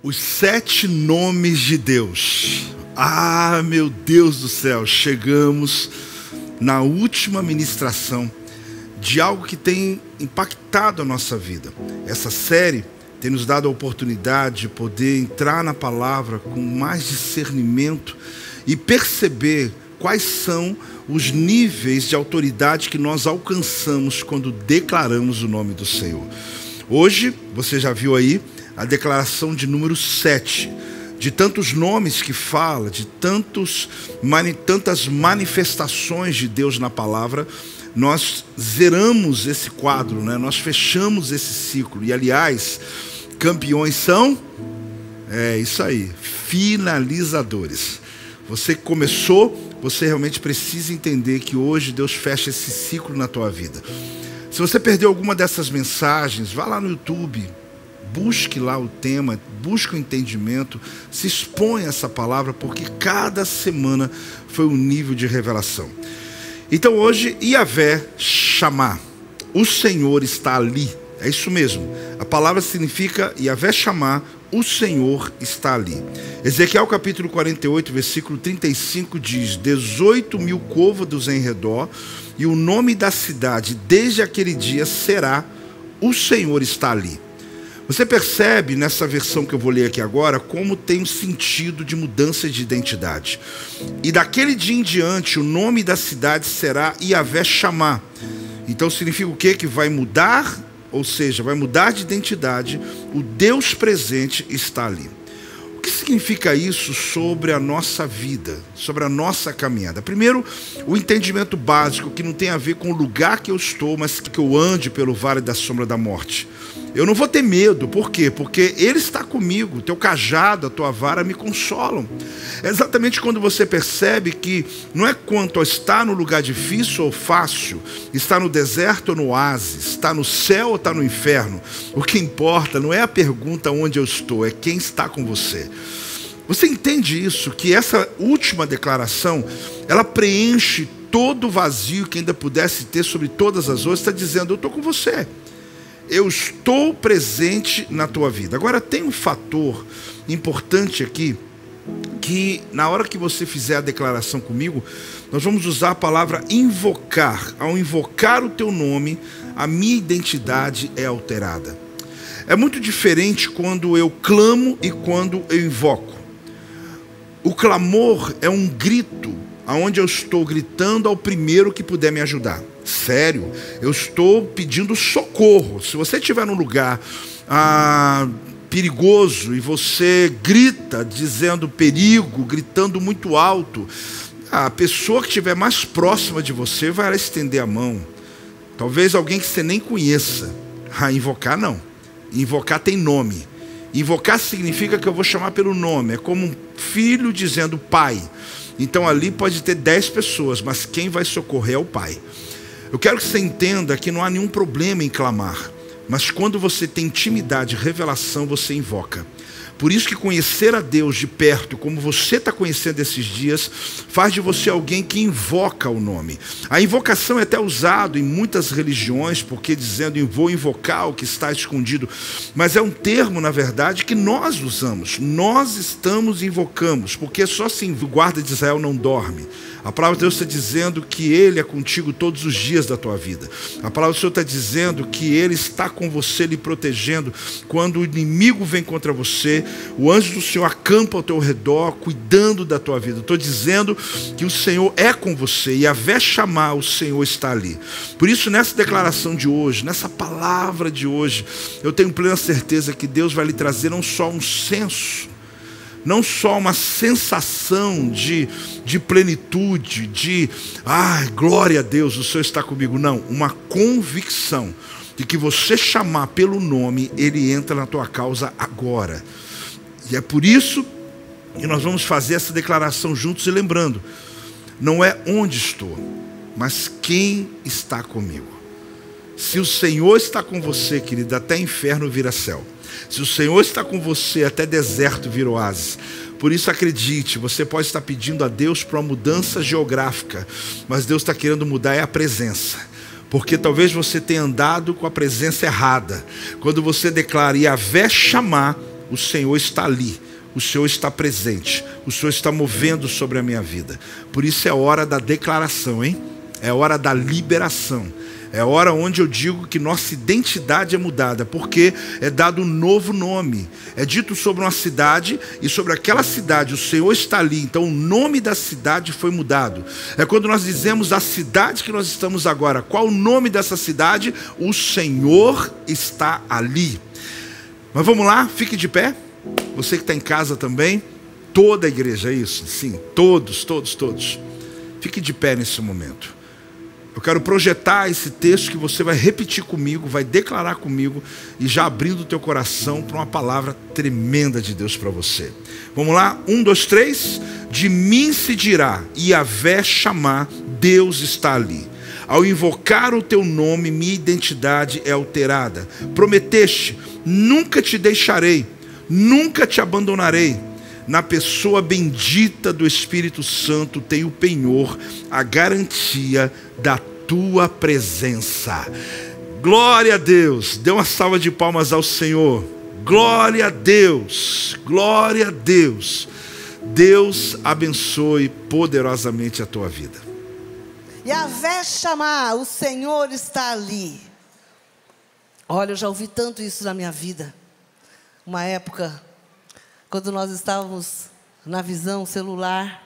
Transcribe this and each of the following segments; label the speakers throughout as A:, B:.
A: Os 7 nomes de Deus. Ah, meu Deus do céu, chegamos na última ministração de algo que tem impactado a nossa vida. Essa série tem nos dado a oportunidade de poder entrar na palavra com mais discernimento e perceber quais são os níveis de autoridade que nós alcançamos quando declaramos o nome do Senhor. Hoje, você já viu aí a declaração de número 7, de tantos nomes que fala, de tantas manifestações de Deus na palavra. Nós zeramos esse quadro, né? Nós fechamos esse ciclo. E aliás, campeões são, isso aí, finalizadores. Você que começou, você realmente precisa entender que hoje Deus fecha esse ciclo na tua vida. Se você perdeu alguma dessas mensagens, vá lá no YouTube, busque lá o tema, busque o entendimento, se expõe a essa palavra, porque cada semana foi um nível de revelação. Então hoje, Yavé chamar, o Senhor está ali, é isso mesmo. A palavra significa Yavé chamar, o Senhor está ali. Ezequiel capítulo 48, versículo 35 diz: 18.000 côvados em redor, e o nome da cidade desde aquele dia será: o Senhor está ali. Você percebe nessa versão que eu vou ler aqui agora como tem um sentido de mudança de identidade. E daquele dia em diante o nome da cidade será Yavé chamar. Então significa o quê? Que vai mudar, ou seja, vai mudar de identidade. O Deus presente está ali. O que significa isso sobre a nossa vida, sobre a nossa caminhada? Primeiro, o entendimento básico, que não tem a ver com o lugar que eu estou, mas que eu ande pelo vale da sombra da morte. Eu não vou ter medo, por quê? Porque Ele está comigo, o teu cajado, a tua vara me consolam. É exatamente quando você percebe que não é quanto a estar no lugar difícil ou fácil, estar no deserto ou no oásis, estar no céu ou estar no inferno. O que importa não é a pergunta onde eu estou, é quem está com você. Você entende isso? Que essa última declaração, ela preenche todo o vazio que ainda pudesse ter sobre todas as outras. Está dizendo: eu estou com você. Eu estou presente na tua vida. Agora tem um fator importante aqui, que na hora que você fizer a declaração comigo, nós vamos usar a palavra invocar. Ao invocar o teu nome, a minha identidade é alterada. É muito diferente quando eu clamo e quando eu invoco. O clamor é um grito, onde eu estou gritando ao primeiro que puder me ajudar. Sério, eu estou pedindo socorro. Se você estiver num lugar perigoso e você grita dizendo perigo, gritando muito alto, a pessoa que estiver mais próxima de você vai lá estender a mão. Talvez alguém que você nem conheça. Invocar não. Invocar tem nome. Invocar significa que eu vou chamar pelo nome. É como um filho dizendo pai. Então ali pode ter 10 pessoas, mas quem vai socorrer é o pai. Eu quero que você entenda que não há nenhum problema em clamar, mas quando você tem intimidade, revelação, você invoca. Por isso que conhecer a Deus de perto, como você está conhecendo esses dias, faz de você alguém que invoca o nome. A invocação é até usado em muitas religiões, porque dizendo vou invocar o que está escondido, mas é um termo, na verdade, que nós usamos. Nós invocamos, porque só assim o guarda de Israel não dorme. A palavra de Deus está dizendo que Ele é contigo todos os dias da tua vida. A palavra do Senhor está dizendo que Ele está com você, lhe protegendo. Quando o inimigo vem contra você, o anjo do Senhor acampa ao teu redor, cuidando da tua vida. Estou dizendo que o Senhor é com você, e Yavé chamar, o Senhor está ali. Por isso, nessa declaração de hoje, nessa palavra de hoje, eu tenho plena certeza que Deus vai lhe trazer não só um senso, não só uma sensação de plenitude, glória a Deus, o Senhor está comigo. Não, uma convicção de que você chamar pelo nome, Ele entra na tua causa agora. E é por isso que nós vamos fazer essa declaração juntos, e lembrando, não é onde estou, mas quem está comigo. Se o Senhor está com você, querido, até inferno vira céu. Se o Senhor está com você, até deserto vira oásis. Por isso acredite, você pode estar pedindo a Deus para uma mudança geográfica, mas Deus está querendo mudar a presença. Porque talvez você tenha andado com a presença errada. Quando você declara Yavé chamar, o Senhor está ali. O Senhor está presente, o Senhor está movendo sobre a minha vida. Por isso é hora da declaração, hein? É hora da liberação. É hora onde eu digo que nossa identidade é mudada, porque é dado um novo nome. É dito sobre uma cidade, e sobre aquela cidade o Senhor está ali. Então o nome da cidade foi mudado. É quando nós dizemos a cidade que nós estamos agora. Qual o nome dessa cidade? O Senhor está ali. Mas vamos lá, fique de pé. Você que está em casa também. Toda a igreja, é isso? Sim, todos. Fique de pé nesse momento. Eu quero projetar esse texto que você vai repetir comigo, vai declarar comigo, e já abrindo o teu coração para uma palavra tremenda de Deus para você. Vamos lá? 1, 2, 3. De mim se dirá, Yahvé chamar, Deus está ali. Ao invocar o teu nome, minha identidade é alterada. Prometeste, nunca te deixarei, nunca te abandonarei. Na pessoa bendita do Espírito Santo tem o penhor, a garantia da tua presença. Glória a Deus. Dê uma salva de palmas ao Senhor. Glória a Deus. Glória a Deus. Deus abençoe poderosamente a tua vida.
B: Yahvé chamar, o Senhor está ali. Olha, eu já ouvi tanto isso na minha vida. Uma época, quando nós estávamos na visão celular,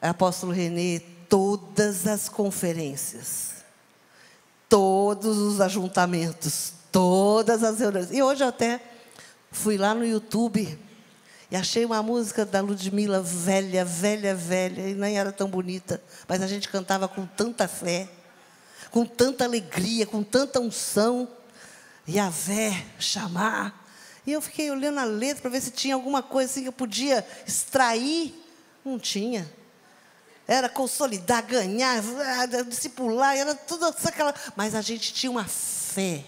B: apóstolo Renê, todas as conferências, todos os ajuntamentos, todas as reuniões. E hoje eu até fui lá no YouTube e achei uma música da Ludmilla, velha, e nem era tão bonita, mas a gente cantava com tanta fé, com tanta alegria, com tanta unção. Yahvé chamar. E eu fiquei olhando a letra para ver se tinha alguma coisa assim que eu podia extrair. Não tinha. Era consolidar, ganhar, discipular, era tudo aquela. Mas a gente tinha uma fé.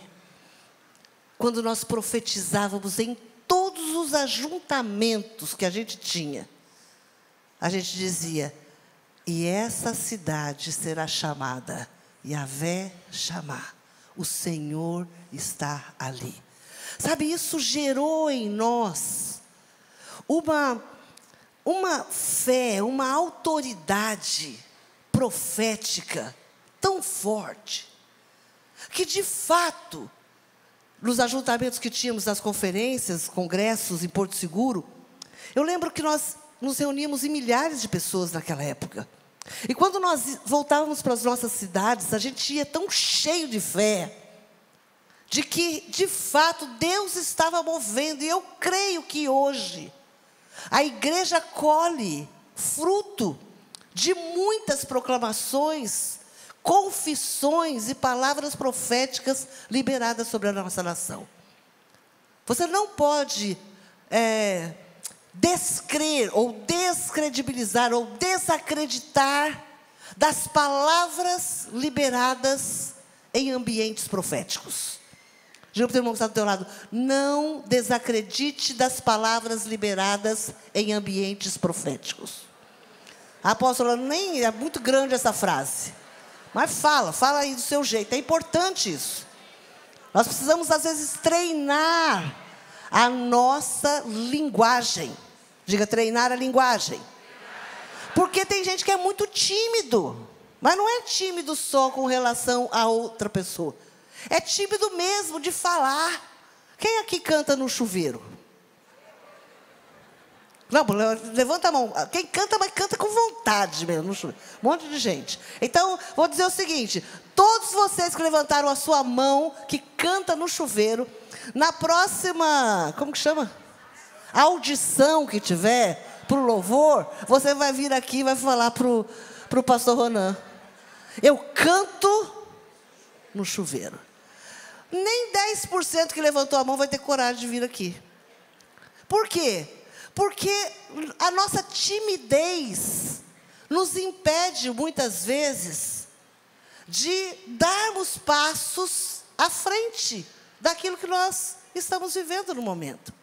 B: Quando nós profetizávamos em todos os ajuntamentos que a gente tinha, a gente dizia: e essa cidade será chamada Yahvé chamar. O Senhor está ali. Sabe, isso gerou em nós uma fé, uma autoridade profética tão forte, que de fato, nos ajuntamentos que tínhamos, nas conferências, congressos em Porto Seguro, eu lembro que nós nos reuníamos em milhares de pessoas naquela época. E quando nós voltávamos para as nossas cidades, a gente ia tão cheio de fé, de que, de fato, Deus estava movendo. E eu creio que hoje a igreja colhe fruto de muitas proclamações, confissões e palavras proféticas liberadas sobre a nossa nação. Você não pode descrer, ou descredibilizar, ou desacreditar das palavras liberadas em ambientes proféticos. Diga para o teu irmão que está do teu lado: não desacredite das palavras liberadas em ambientes proféticos. A apóstola, nem é muito grande essa frase, mas fala aí do seu jeito. É importante isso. Nós precisamos às vezes treinar a nossa linguagem. Diga: treinar a linguagem. Porque tem gente que é muito tímido, mas não é tímido só com relação a outra pessoa. É tímido mesmo de falar. Quem aqui canta no chuveiro? Não, levanta a mão. Quem canta, mas canta com vontade mesmo no chuveiro. Um monte de gente. Então, vou dizer o seguinte: todos vocês que levantaram a sua mão, que canta no chuveiro, na próxima, como que chama? Audição que tiver, para o louvor, você vai vir aqui e vai falar para o pastor Ronan: eu canto no chuveiro. Nem 10% que levantou a mão vai ter coragem de vir aqui. Por quê? Porque a nossa timidez nos impede, muitas vezes, de darmos passos à frente daquilo que nós estamos vivendo no momento.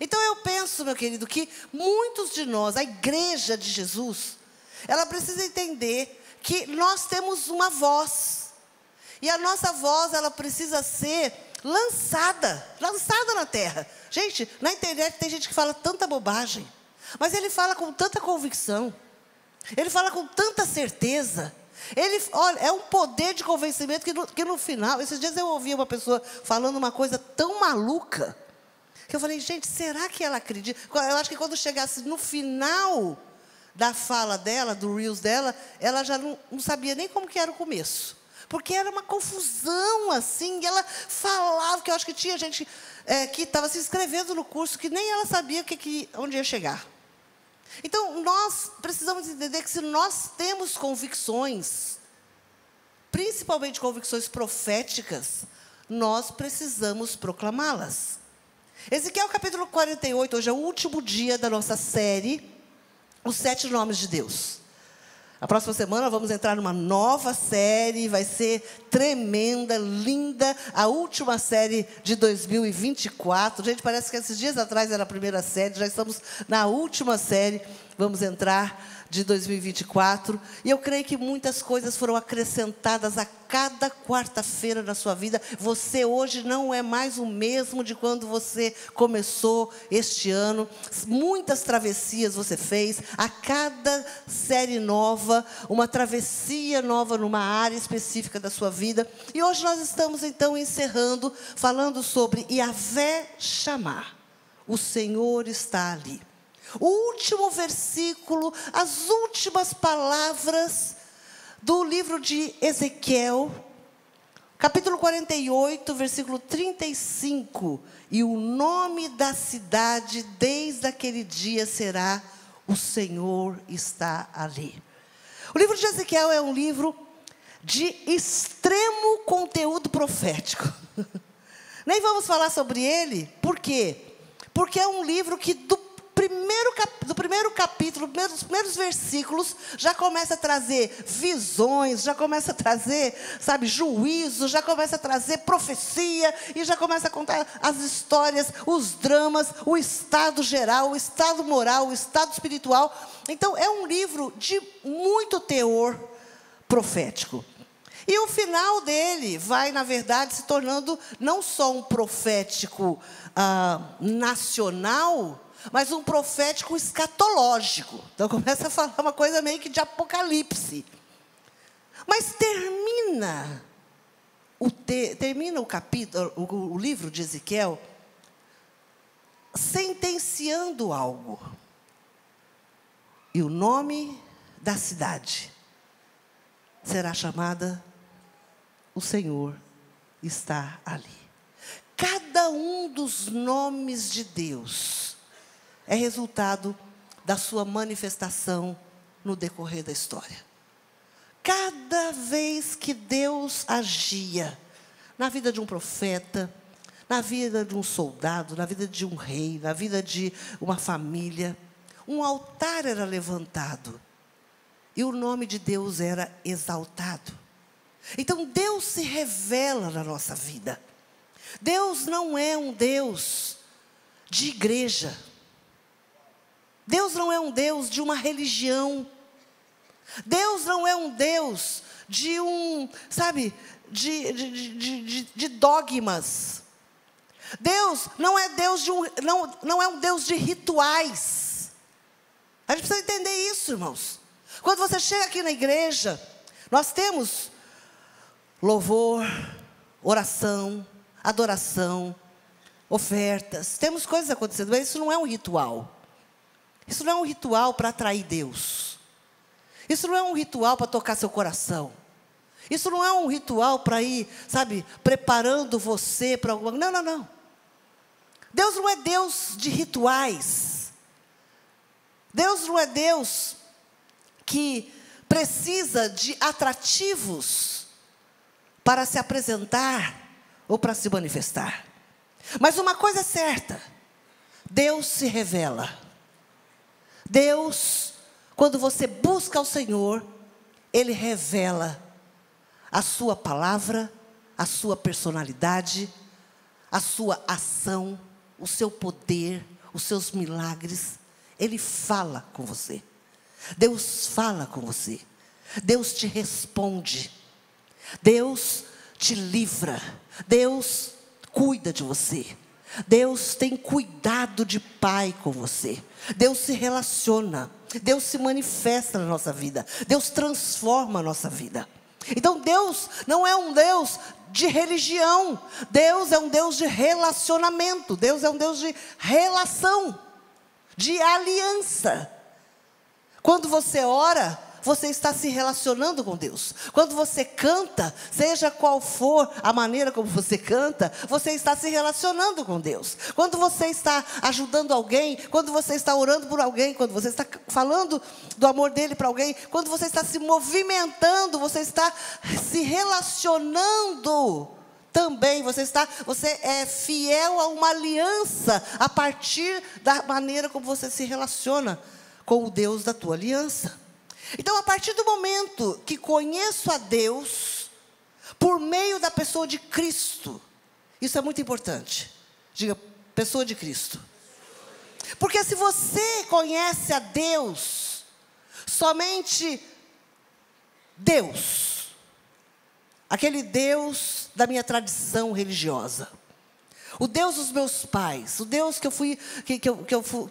B: Então eu penso, meu querido, que muitos de nós, a igreja de Jesus, ela precisa entender que nós temos uma voz. E a nossa voz, ela precisa ser lançada na terra. Gente, na internet tem gente que fala tanta bobagem, mas ele fala com tanta convicção, ele fala com tanta certeza. Olha, é um poder de convencimento que no final, esses dias eu ouvi uma pessoa falando uma coisa tão maluca, que eu falei, gente, será que ela acredita? Eu acho que quando chegasse no final da fala dela, do Reels dela, ela já não sabia nem como que era o começo. Porque era uma confusão, assim, e ela falava, que eu acho que tinha gente que estava se inscrevendo no curso, que nem ela sabia onde ia chegar. Então, nós precisamos entender que se nós temos convicções, principalmente convicções proféticas, nós precisamos proclamá-las. Ezequiel capítulo 48, hoje é o último dia da nossa série, Os 7 Nomes de Deus. A próxima semana vamos entrar numa nova série, vai ser tremenda, linda, a última série de 2024. Gente, parece que esses dias atrás era a primeira série, já estamos na última série, vamos entrar de 2024. E eu creio que muitas coisas foram acrescentadas a cada quarta-feira na sua vida. Você hoje não é mais o mesmo de quando você começou este ano. Muitas travessias você fez. A cada série nova, uma travessia nova numa área específica da sua vida. E hoje nós estamos então encerrando, falando sobre Yahvé Chamar. O Senhor está ali. O último versículo, as últimas palavras do livro de Ezequiel, capítulo 48, versículo 35. E o nome da cidade desde aquele dia será: o Senhor está ali. O livro de Ezequiel é um livro de extremo conteúdo profético. Nem vamos falar sobre ele, por quê? Porque é um livro que do primeiro capítulo, dos primeiros versículos, já começa a trazer visões, já começa a trazer, juízo, já começa a trazer profecia, e já começa a contar as histórias, os dramas, o estado geral, o estado moral, o estado espiritual. Então, é um livro de muito teor profético. E o final dele vai, na verdade, se tornando não só um profético nacional, mas um profético escatológico. Então começa a falar uma coisa meio que de apocalipse. Mas termina o capítulo, o livro de Ezequiel, sentenciando algo. E o nome da cidade será chamada: o Senhor está ali. Cada um dos nomes de Deus é resultado da sua manifestação no decorrer da história. Cada vez que Deus agia na vida de um profeta, na vida de um soldado, na vida de um rei, na vida de uma família, um altar era levantado e o nome de Deus era exaltado. Então Deus se revela na nossa vida. Deus não é um Deus de igreja. Deus não é um Deus de uma religião. Deus não é um Deus de de dogmas. Deus não é Deus não é um Deus de rituais. A gente precisa entender isso, irmãos. Quando você chega aqui na igreja, nós temos louvor, oração, adoração, ofertas. Temos coisas acontecendo, mas isso não é um ritual. Isso não é um ritual para atrair Deus. Isso não é um ritual para tocar seu coração. Isso não é um ritual para ir, preparando você para alguma coisa. Não. Deus não é Deus de rituais. Deus não é Deus que precisa de atrativos para se apresentar ou para se manifestar. Mas uma coisa é certa: Deus se revela. Deus, quando você busca o Senhor, Ele revela a sua palavra, a sua personalidade, a sua ação, o seu poder, os seus milagres. Ele fala com você. Deus fala com você. Deus te responde. Deus te livra. Deus cuida de você. Deus tem cuidado de pai com você. Deus se relaciona. Deus se manifesta na nossa vida. Deus transforma a nossa vida. Então Deus não é um Deus de religião. Deus é um Deus de relacionamento. Deus é um Deus de relação, de aliança. Quando você ora, você está se relacionando com Deus. Quando você canta, seja qual for a maneira como você canta, você está se relacionando com Deus. Quando você está ajudando alguém, quando você está orando por alguém, quando você está falando do amor dele para alguém, quando você está se movimentando, você está se relacionando também. Você é fiel a uma aliança a partir da maneira como você se relaciona com o Deus da tua aliança. Então, a partir do momento que conheço a Deus, por meio da pessoa de Cristo, isso é muito importante. Diga, pessoa de Cristo. Porque se você conhece a Deus, somente Deus, aquele Deus da minha tradição religiosa, o Deus dos meus pais, o Deus que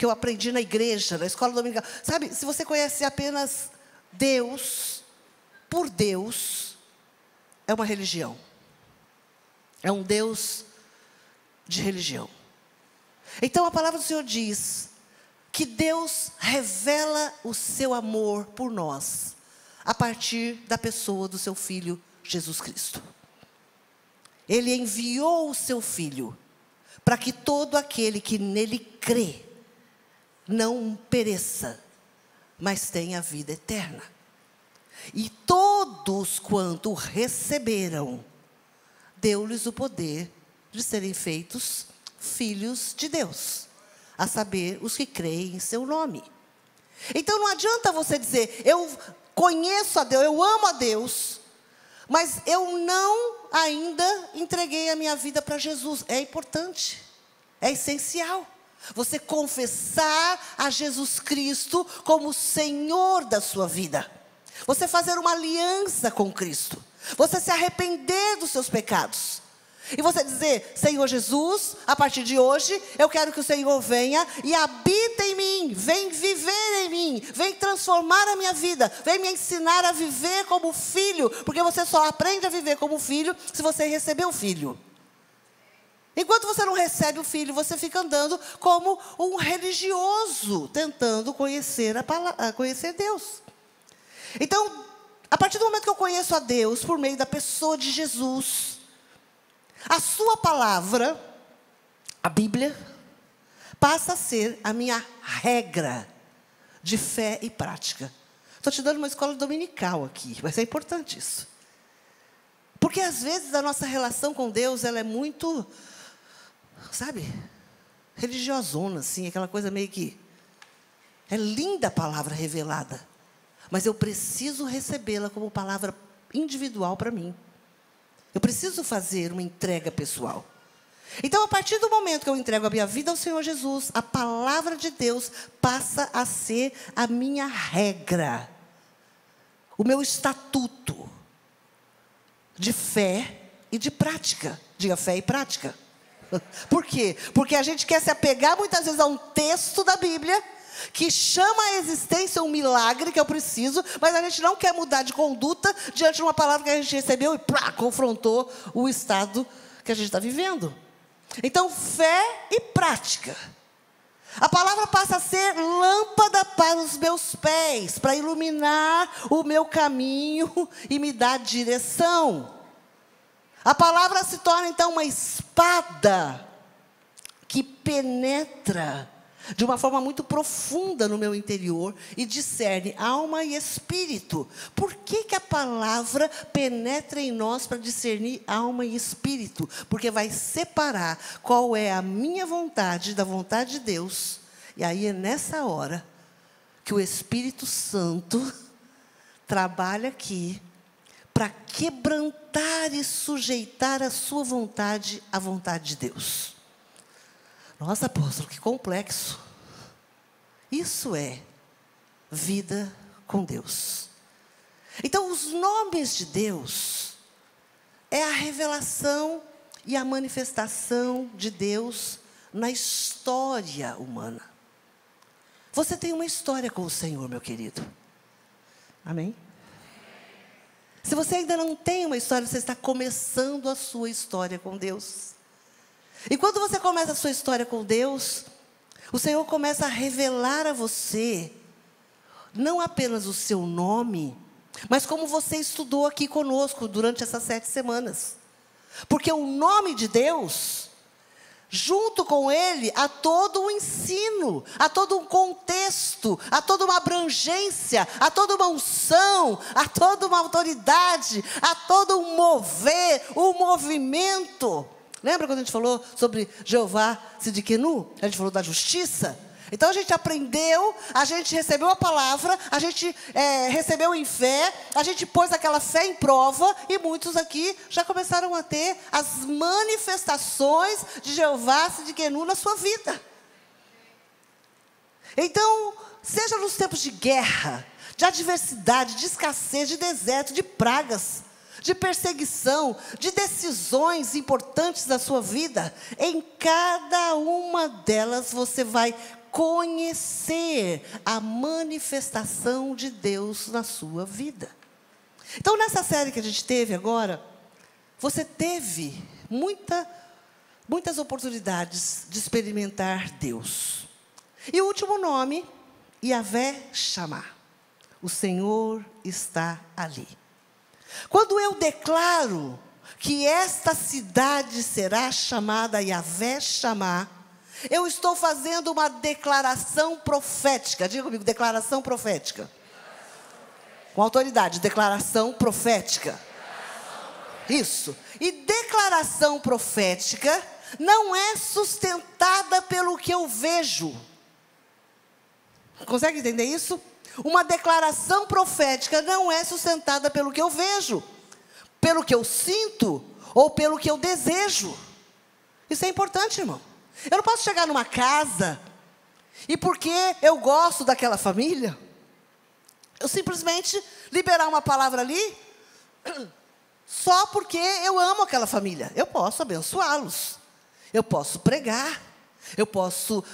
B: eu aprendi na igreja, na escola dominical. Sabe, se você conhece apenas Deus, por Deus, é uma religião. É um Deus de religião. Então a palavra do Senhor diz que Deus revela o seu amor por nós a partir da pessoa do seu Filho Jesus Cristo. Ele enviou o seu Filho para que todo aquele que nele crê não pereça, mas tenha vida eterna. E todos quanto receberam, deu-lhes o poder de serem feitos filhos de Deus, a saber, os que creem em seu nome. Então não adianta você dizer, eu conheço a Deus, eu amo a Deus, mas eu não ainda entreguei a minha vida para Jesus. É importante, é essencial você confessar a Jesus Cristo como Senhor da sua vida. Você fazer uma aliança com Cristo. Você se arrepender dos seus pecados. E você dizer, Senhor Jesus, a partir de hoje, eu quero que o Senhor venha e habite em mim. Vem viver em mim. Vem transformar a minha vida. Vem me ensinar a viver como filho. Porque você só aprende a viver como filho se você receber o filho. Enquanto você não recebe o filho, você fica andando como um religioso, tentando conhecer Deus. Então, a partir do momento que eu conheço a Deus, por meio da pessoa de Jesus, a sua palavra, a Bíblia, passa a ser a minha regra de fé e prática. Estou te dando uma escola dominical aqui, mas é importante isso. Porque às vezes a nossa relação com Deus, ela é muito, sabe, religiosona, assim, aquela coisa meio que... É linda a palavra revelada, mas eu preciso recebê-la como palavra individual para mim. Eu preciso fazer uma entrega pessoal. Então, a partir do momento que eu entrego a minha vida ao Senhor Jesus, a palavra de Deus passa a ser a minha regra, o meu estatuto de fé e de prática. Diga, fé e prática. Por quê? Porque a gente quer se apegar muitas vezes a um texto da Bíblia que chama à existência um milagre que eu preciso, mas a gente não quer mudar de conduta diante de uma palavra que a gente recebeu e confrontou o estado que a gente está vivendo. Então, fé e prática. A palavra passa a ser lâmpada para os meus pés, para iluminar o meu caminho e me dar direção. A palavra se torna então uma espada que penetra de uma forma muito profunda no meu interior e discerne alma e espírito. Por que a palavra penetra em nós para discernir alma e espírito? Porque vai separar qual é a minha vontade da vontade de Deus. E aí é nessa hora que o Espírito Santo trabalha aqui para quebrantar e sujeitar a sua vontade à vontade de Deus. Nossa, apóstolo, que complexo. Isso é vida com Deus. Então, os nomes de Deus é a revelação e a manifestação de Deus na história humana. Você tem uma história com o Senhor, meu querido. Amém? Se você ainda não tem uma história, você está começando a sua história com Deus. E quando você começa a sua história com Deus, o Senhor começa a revelar a você, não apenas o seu nome, mas como você estudou aqui conosco durante essas 7 semanas. Porque o nome de Deus, junto com ele, há todo um ensino, há todo um contexto, há toda uma abrangência, há toda uma unção, há toda uma autoridade, há todo um mover, um movimento. Lembra quando a gente falou sobre Jeová Sidkenu? A gente falou da justiça. Então a gente aprendeu, a gente recebeu a palavra, a gente recebeu em fé, a gente pôs aquela fé em prova, e muitos aqui já começaram a ter as manifestações de Jeová Sidkenu na sua vida. Então, seja nos tempos de guerra, de adversidade, de escassez, de deserto, de pragas, de perseguição, de decisões importantes da sua vida, em cada uma delas você vai conhecer a manifestação de Deus na sua vida. Então, nessa série que a gente teve agora, você teve muitas oportunidades de experimentar Deus. E o último nome, Yahvé Shammah. O Senhor está ali. Quando eu declaro que esta cidade será chamada Yahvé Shammah, eu estou fazendo uma declaração profética. Diga comigo, declaração profética. Com autoridade, declaração profética. Isso. E declaração profética não é sustentada pelo que eu vejo. Consegue entender isso? Uma declaração profética não é sustentada pelo que eu vejo, pelo que eu sinto ou pelo que eu desejo. Isso é importante, irmão. Eu não posso chegar numa casa e porque eu gosto daquela família, eu simplesmente liberar uma palavra ali só porque eu amo aquela família. Eu posso abençoá-los, eu posso pregar, eu posso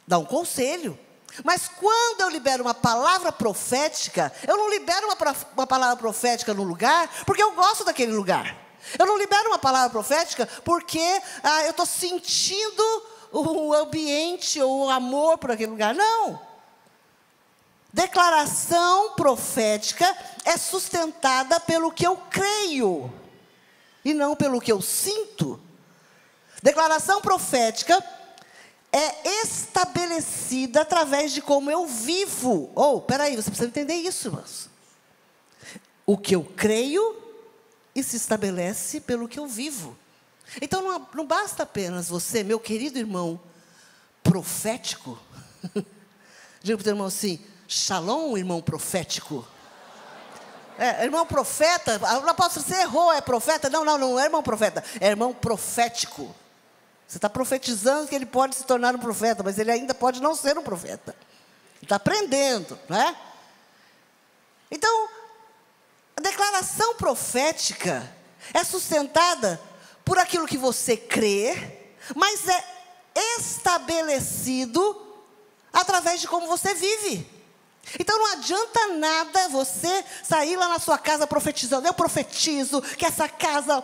B: dar um conselho. Mas quando eu libero uma palavra profética, eu não libero uma palavra profética no lugar porque eu gosto daquele lugar. Eu não libero uma palavra profética porque eu estou sentindo o ambiente ou o amor por aquele lugar. Não. Declaração profética é sustentada pelo que eu creio e não pelo que eu sinto. Declaração profética é estabelecida através de como eu vivo. Peraí, você precisa entender isso, irmãos. O que eu creio e se estabelece pelo que eu vivo. Então, não basta apenas você, meu querido irmão, profético. Diga para o teu irmão assim, shalom, irmão profético. Irmão profeta, você errou, é profeta? Não é irmão profeta, é irmão profético. Você está profetizando que ele pode se tornar um profeta, mas ele ainda pode não ser um profeta. Ele está aprendendo, não é? Então, a declaração profética é sustentada por aquilo que você crê, mas é estabelecido através de como você vive. Então não adianta nada você sair lá na sua casa profetizando. Eu profetizo que essa casa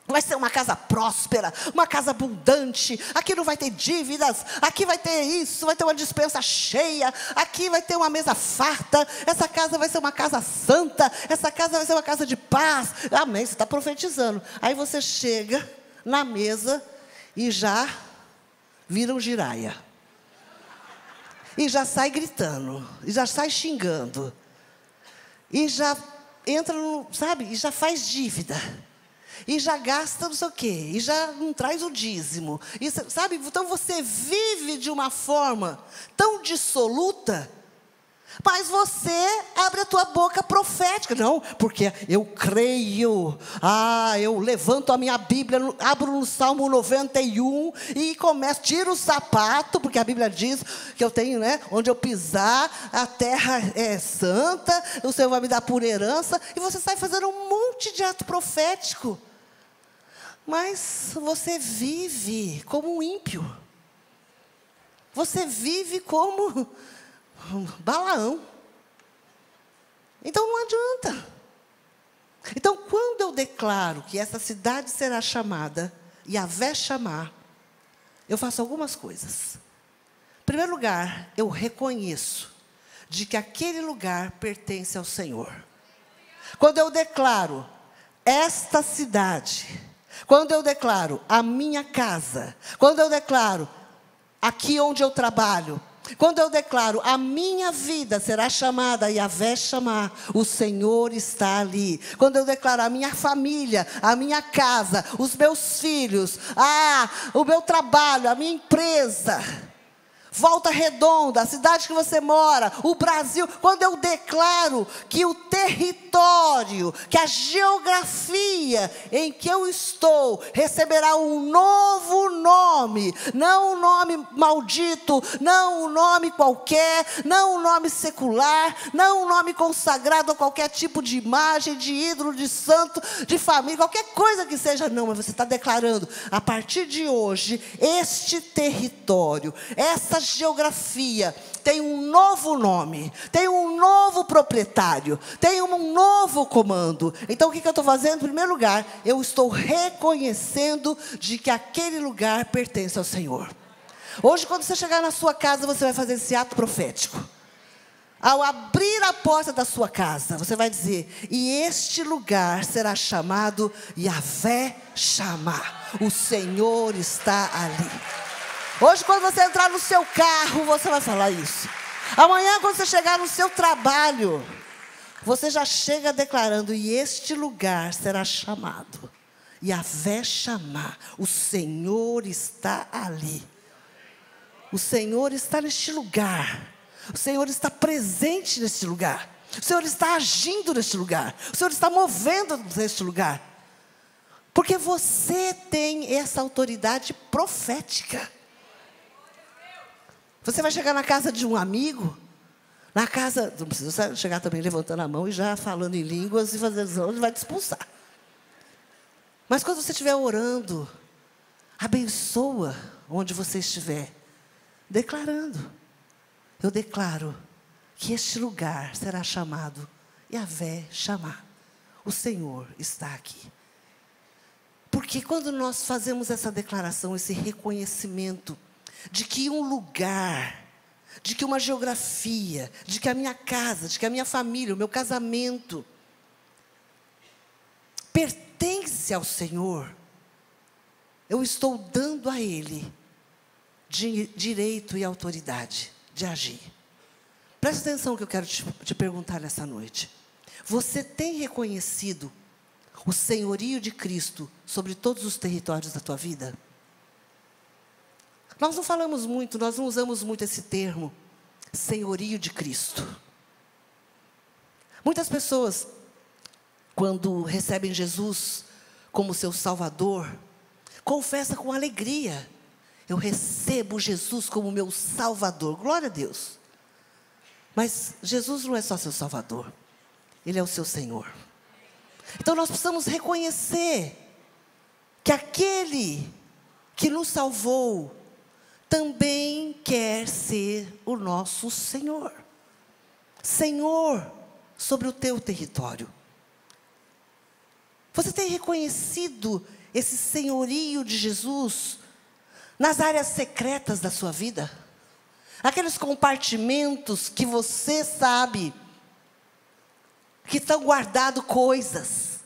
B: vai ser uma casa próspera, uma casa abundante, aqui não vai ter dívidas, aqui vai ter isso, vai ter uma despensa cheia, aqui vai ter uma mesa farta, essa casa vai ser uma casa santa, essa casa vai ser uma casa de paz. Amém, você está profetizando. Aí você chega na mesa e já vira um giraia. E já sai gritando, e já sai xingando, e já entra no, e já faz dívida. E já gasta não sei o quê, e já não traz o dízimo. E, então você vive de uma forma tão dissoluta, mas você abre a tua boca profética. Não, porque eu creio. Eu levanto a minha Bíblia, abro no Salmo 91 e começo, tiro o sapato, porque a Bíblia diz que eu tenho, onde eu pisar, a terra é santa, o Senhor vai me dar por herança. E você sai fazendo um monte de ato profético. Mas você vive como um ímpio. Você vive como Balaão. Então não adianta. Então, quando eu declaro que essa cidade será chamada Yahvé Chamá, eu faço algumas coisas. Em primeiro lugar, eu reconheço de que aquele lugar pertence ao Senhor. Quando eu declaro esta cidade, quando eu declaro a minha casa, quando eu declaro aqui onde eu trabalho, quando eu declaro a minha vida será chamada Yahvé Chamá, o Senhor está ali. Quando eu declaro a minha família, a minha casa, os meus filhos, o meu trabalho, a minha empresa, Volta Redonda, a cidade que você mora, o Brasil, quando eu declaro que o território, que a geografia em que eu estou, receberá um novo nome, não um nome maldito, não um nome qualquer, não um nome secular, não um nome consagrado a qualquer tipo de imagem, de ídolo, de santo, de família, qualquer coisa que seja, não, mas você está declarando, a partir de hoje, este território, essa geografia tem um novo nome, tem um novo proprietário, tem um novo comando. Então o que eu estou fazendo? Em primeiro lugar, eu estou reconhecendo de que aquele lugar pertence ao Senhor. Hoje, quando você chegar na sua casa, você vai fazer esse ato profético. Ao abrir a porta da sua casa, você vai dizer: e este lugar será chamado Yahvé Chamá, o Senhor está ali. Hoje, quando você entrar no seu carro, você vai falar isso. Amanhã, quando você chegar no seu trabalho, você já chega declarando: e este lugar será chamado Yahvé Chamá, o Senhor está ali. O Senhor está neste lugar. O Senhor está presente neste lugar. O Senhor está agindo neste lugar. O Senhor está movendo neste lugar. Porque você tem essa autoridade profética. Você vai chegar na casa de um amigo, na casa, não precisa chegar também levantando a mão e já falando em línguas e fazendo, ele vai te expulsar. Mas quando você estiver orando, abençoa onde você estiver, declarando: eu declaro que este lugar será chamado Yahvé Chamá, o Senhor está aqui. Porque quando nós fazemos essa declaração, esse reconhecimento de que um lugar, de que uma geografia, de que a minha casa, de que a minha família, o meu casamento pertence ao Senhor, eu estou dando a Ele direito e autoridade de agir. Presta atenção que eu quero te perguntar nessa noite. Você tem reconhecido o senhorio de Cristo sobre todos os territórios da tua vida? Nós não falamos muito, nós não usamos muito esse termo, senhorio de Cristo. Muitas pessoas, quando recebem Jesus como seu Salvador, confessam com alegria: eu recebo Jesus como meu Salvador. Glória a Deus. Mas Jesus não é só seu Salvador, Ele é o seu Senhor. Então nós precisamos reconhecer que aquele que nos salvou também quer ser o nosso Senhor. Senhor sobre o teu território. Você tem reconhecido esse senhorio de Jesus nas áreas secretas da sua vida? Aqueles compartimentos que você sabe que estão guardados coisas,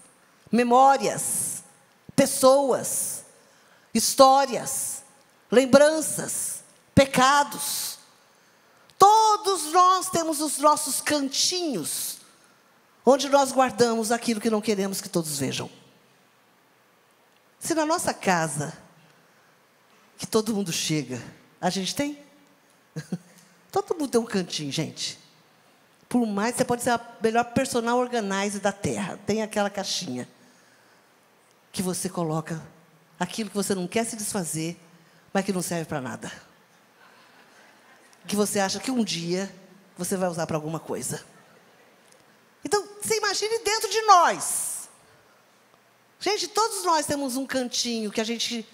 B: memórias, pessoas, histórias, lembranças, pecados. Todos nós temos os nossos cantinhos, onde nós guardamos aquilo que não queremos que todos vejam. Se na nossa casa, que todo mundo chega, a gente tem? Todo mundo tem um cantinho, gente. Por mais, você pode ser a melhor personal organizer da terra, tem aquela caixinha que você coloca aquilo que você não quer se desfazer, mas que não serve para nada. Que você acha que um dia você vai usar para alguma coisa. Então, você imagine dentro de nós. Gente, todos nós temos um cantinho que a gente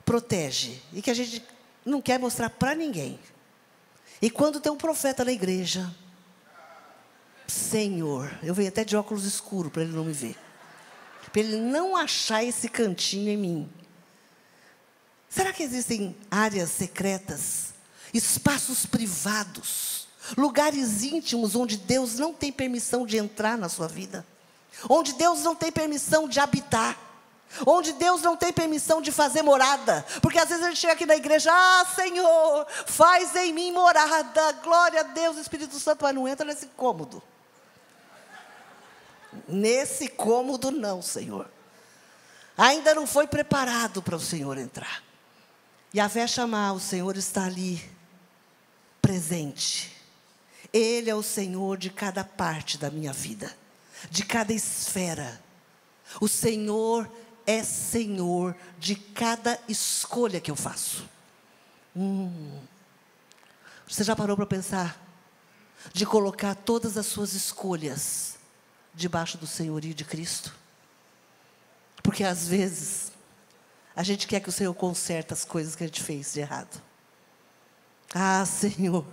B: protege e que a gente não quer mostrar para ninguém. E quando tem um profeta na igreja, Senhor, eu venho até de óculos escuros para ele não me ver, para ele não achar esse cantinho em mim. Será que existem áreas secretas, espaços privados, lugares íntimos onde Deus não tem permissão de entrar na sua vida? Onde Deus não tem permissão de habitar? Onde Deus não tem permissão de fazer morada? Porque às vezes a gente chega aqui na igreja, Senhor, faz em mim morada, glória a Deus, Espírito Santo, mas não entra nesse cômodo. Nesse cômodo não, Senhor. Ainda não foi preparado para o Senhor entrar. Yahvé chamar, o Senhor está ali, presente. Ele é o Senhor de cada parte da minha vida, de cada esfera. O Senhor é Senhor de cada escolha que eu faço. Você já parou para pensar? De colocar todas as suas escolhas debaixo do senhorio de Cristo? Porque às vezes a gente quer que o Senhor conserte as coisas que a gente fez de errado. Senhor,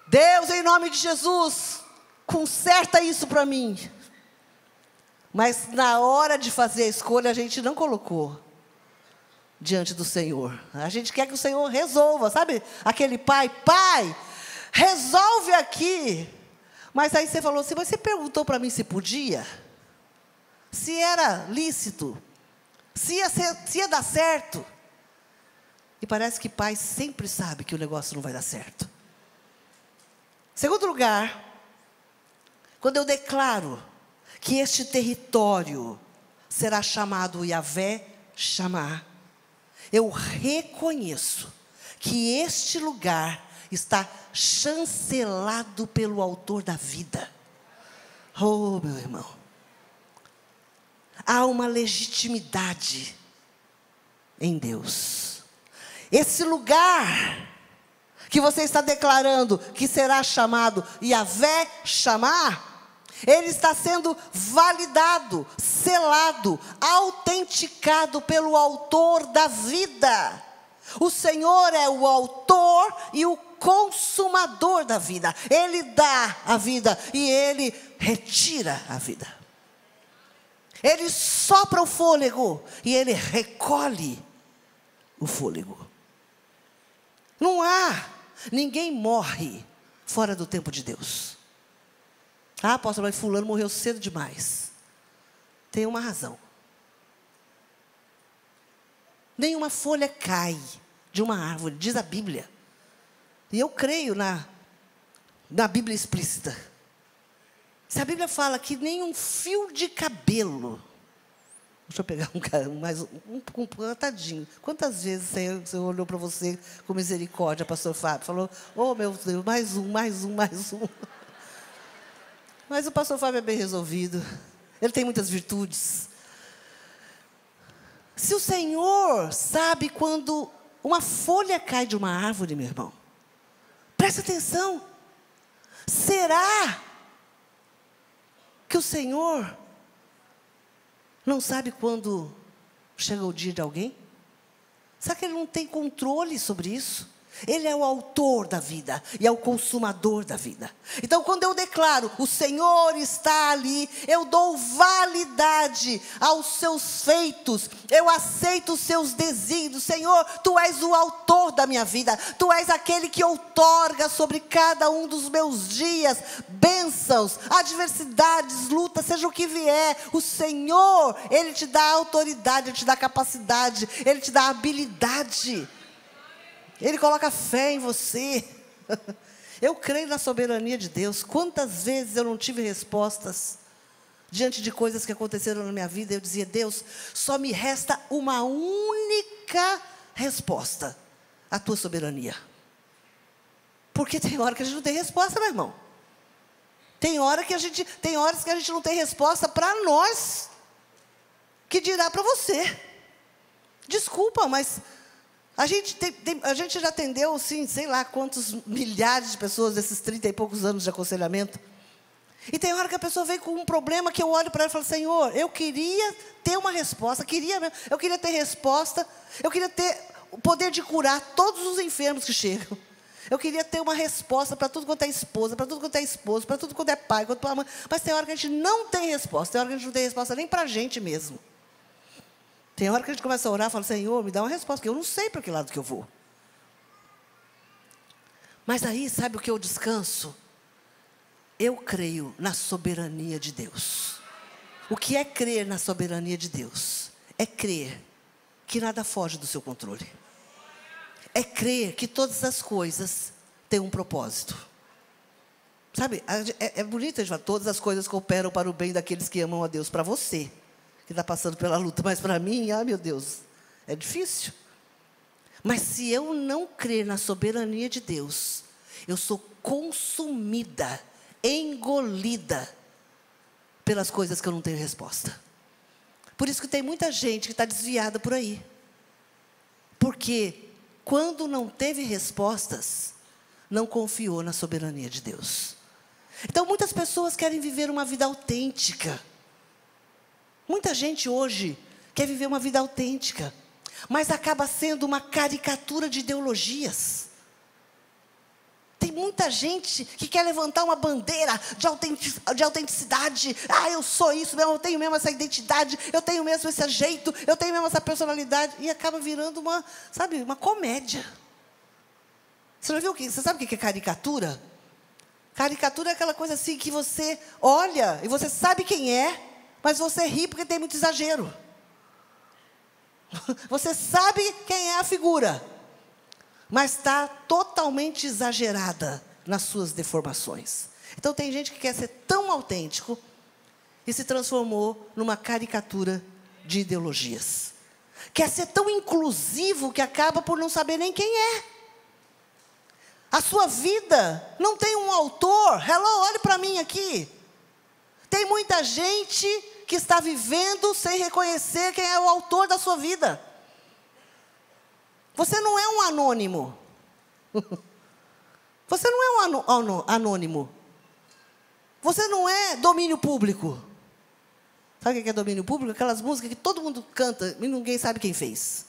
B: Deus, em nome de Jesus, conserta isso para mim. Mas na hora de fazer a escolha, a gente não colocou diante do Senhor. A gente quer que o Senhor resolva, sabe? Aquele pai, resolve aqui. Mas aí você falou assim, você perguntou para mim se podia? Se era lícito? Se ia dar certo? E parece que pai sempre sabe que o negócio não vai dar certo. Segundo lugar, quando eu declaro que este território será chamado Yahvé Chamar, eu reconheço que este lugar está chancelado pelo autor da vida. Oh, meu irmão, há uma legitimidade em Deus. Esse lugar que você está declarando que será chamado Yahvé Chamar, ele está sendo validado, selado, autenticado pelo autor da vida. O Senhor é o autor e o consumador da vida. Ele dá a vida e Ele retira a vida. Ele sopra o fôlego e Ele recolhe o fôlego. Ninguém morre fora do tempo de Deus. Apóstolo, mas fulano morreu cedo demais. Tem uma razão. Nenhuma folha cai de uma árvore, diz a Bíblia. E eu creio na Bíblia explícita. Se a Bíblia fala que nem um fio de cabelo. Deixa eu pegar um tadinho. Quantas vezes o Senhor olhou para você com misericórdia, pastor Fábio? Falou, meu Deus, mais um. Mas o pastor Fábio é bem resolvido. Ele tem muitas virtudes. Se o Senhor sabe quando uma folha cai de uma árvore, meu irmão, presta atenção. Será que o Senhor não sabe quando chega o dia de alguém? Será que Ele não tem controle sobre isso? Ele é o autor da vida e é o consumador da vida. Então, quando eu declaro, o Senhor está ali, eu dou validade aos seus feitos, eu aceito os seus desígnios. Senhor, Tu és o autor da minha vida, Tu és aquele que outorga sobre cada um dos meus dias bênçãos, adversidades, lutas, seja o que vier. O Senhor, Ele te dá autoridade, Ele te dá capacidade, Ele te dá habilidade. Ele coloca fé em você. Eu creio na soberania de Deus. Quantas vezes eu não tive respostas diante de coisas que aconteceram na minha vida? Eu dizia, Deus, só me resta uma única resposta: a Tua soberania. Porque tem hora que a gente não tem resposta, meu irmão. Tem horas que a gente não tem resposta para nós, que dirá para você. Desculpa, mas a gente já atendeu, sim, sei lá quantos milhares de pessoas desses 30 e poucos anos de aconselhamento. E tem hora que a pessoa vem com um problema que eu olho para ela e falo, Senhor, eu queria ter uma resposta, eu queria ter resposta, eu queria ter o poder de curar todos os enfermos que chegam. Eu queria ter uma resposta para tudo quanto é esposa, para tudo quanto é esposo, para tudo quanto é pai, quanto é mãe. Mas tem hora que a gente não tem resposta, tem hora que a gente não tem resposta nem para a gente mesmo. Tem hora que a gente começa a orar e fala, Senhor, me dá uma resposta, porque eu não sei para que lado que eu vou. Mas aí, sabe o que eu descanso? Eu creio na soberania de Deus. O que é crer na soberania de Deus? É crer que nada foge do seu controle. É crer que todas as coisas têm um propósito. Sabe, é bonito a gente falar, todas as coisas cooperam para o bem daqueles que amam a Deus. Para você, que está passando pela luta. Mas para mim, meu Deus, é difícil. Mas se eu não crer na soberania de Deus, eu sou consumida, engolida pelas coisas que eu não tenho resposta. Por isso que tem muita gente que está desviada por aí. Porque quando não teve respostas, não confiou na soberania de Deus. Então muitas pessoas querem viver uma vida autêntica. Muita gente hoje quer viver uma vida autêntica, mas acaba sendo uma caricatura de ideologias. Tem muita gente que quer levantar uma bandeira de autenticidade. Eu sou isso mesmo, eu tenho mesmo essa identidade, eu tenho mesmo esse jeito, eu tenho mesmo essa personalidade. E acaba virando uma comédia. Você já viu você sabe o que é caricatura? Caricatura é aquela coisa assim que você olha e você sabe quem é, mas você ri porque tem muito exagero. Você sabe quem é a figura, mas está totalmente exagerada nas suas deformações. Então tem gente que quer ser tão autêntico e se transformou numa caricatura de ideologias. Quer ser tão inclusivo que acaba por não saber nem quem é. A sua vida não tem um autor. Hello, olhe para mim aqui. Tem muita gente que está vivendo sem reconhecer quem é o autor da sua vida. Você não é um anônimo. Você não é um anônimo. Você não é domínio público. Sabe o que é domínio público? Aquelas músicas que todo mundo canta e ninguém sabe quem fez.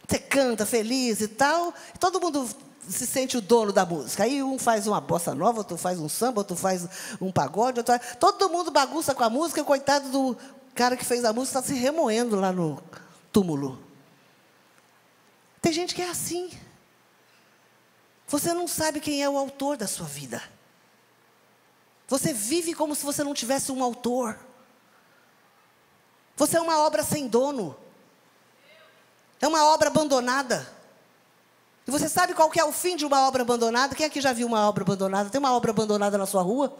B: Você canta feliz e tal, e todo mundo se sente o dono da música. Aí um faz uma bossa nova, outro faz um samba, outro faz um pagode, todo mundo bagunça com a música, e o coitado do cara que fez a música está se remoendo lá no túmulo. Tem gente que é assim. Você não sabe quem é o autor da sua vida. Você vive como se você não tivesse um autor. Você é uma obra sem dono. É uma obra abandonada. E você sabe qual que é o fim de uma obra abandonada? Quem aqui já viu uma obra abandonada? Tem uma obra abandonada na sua rua?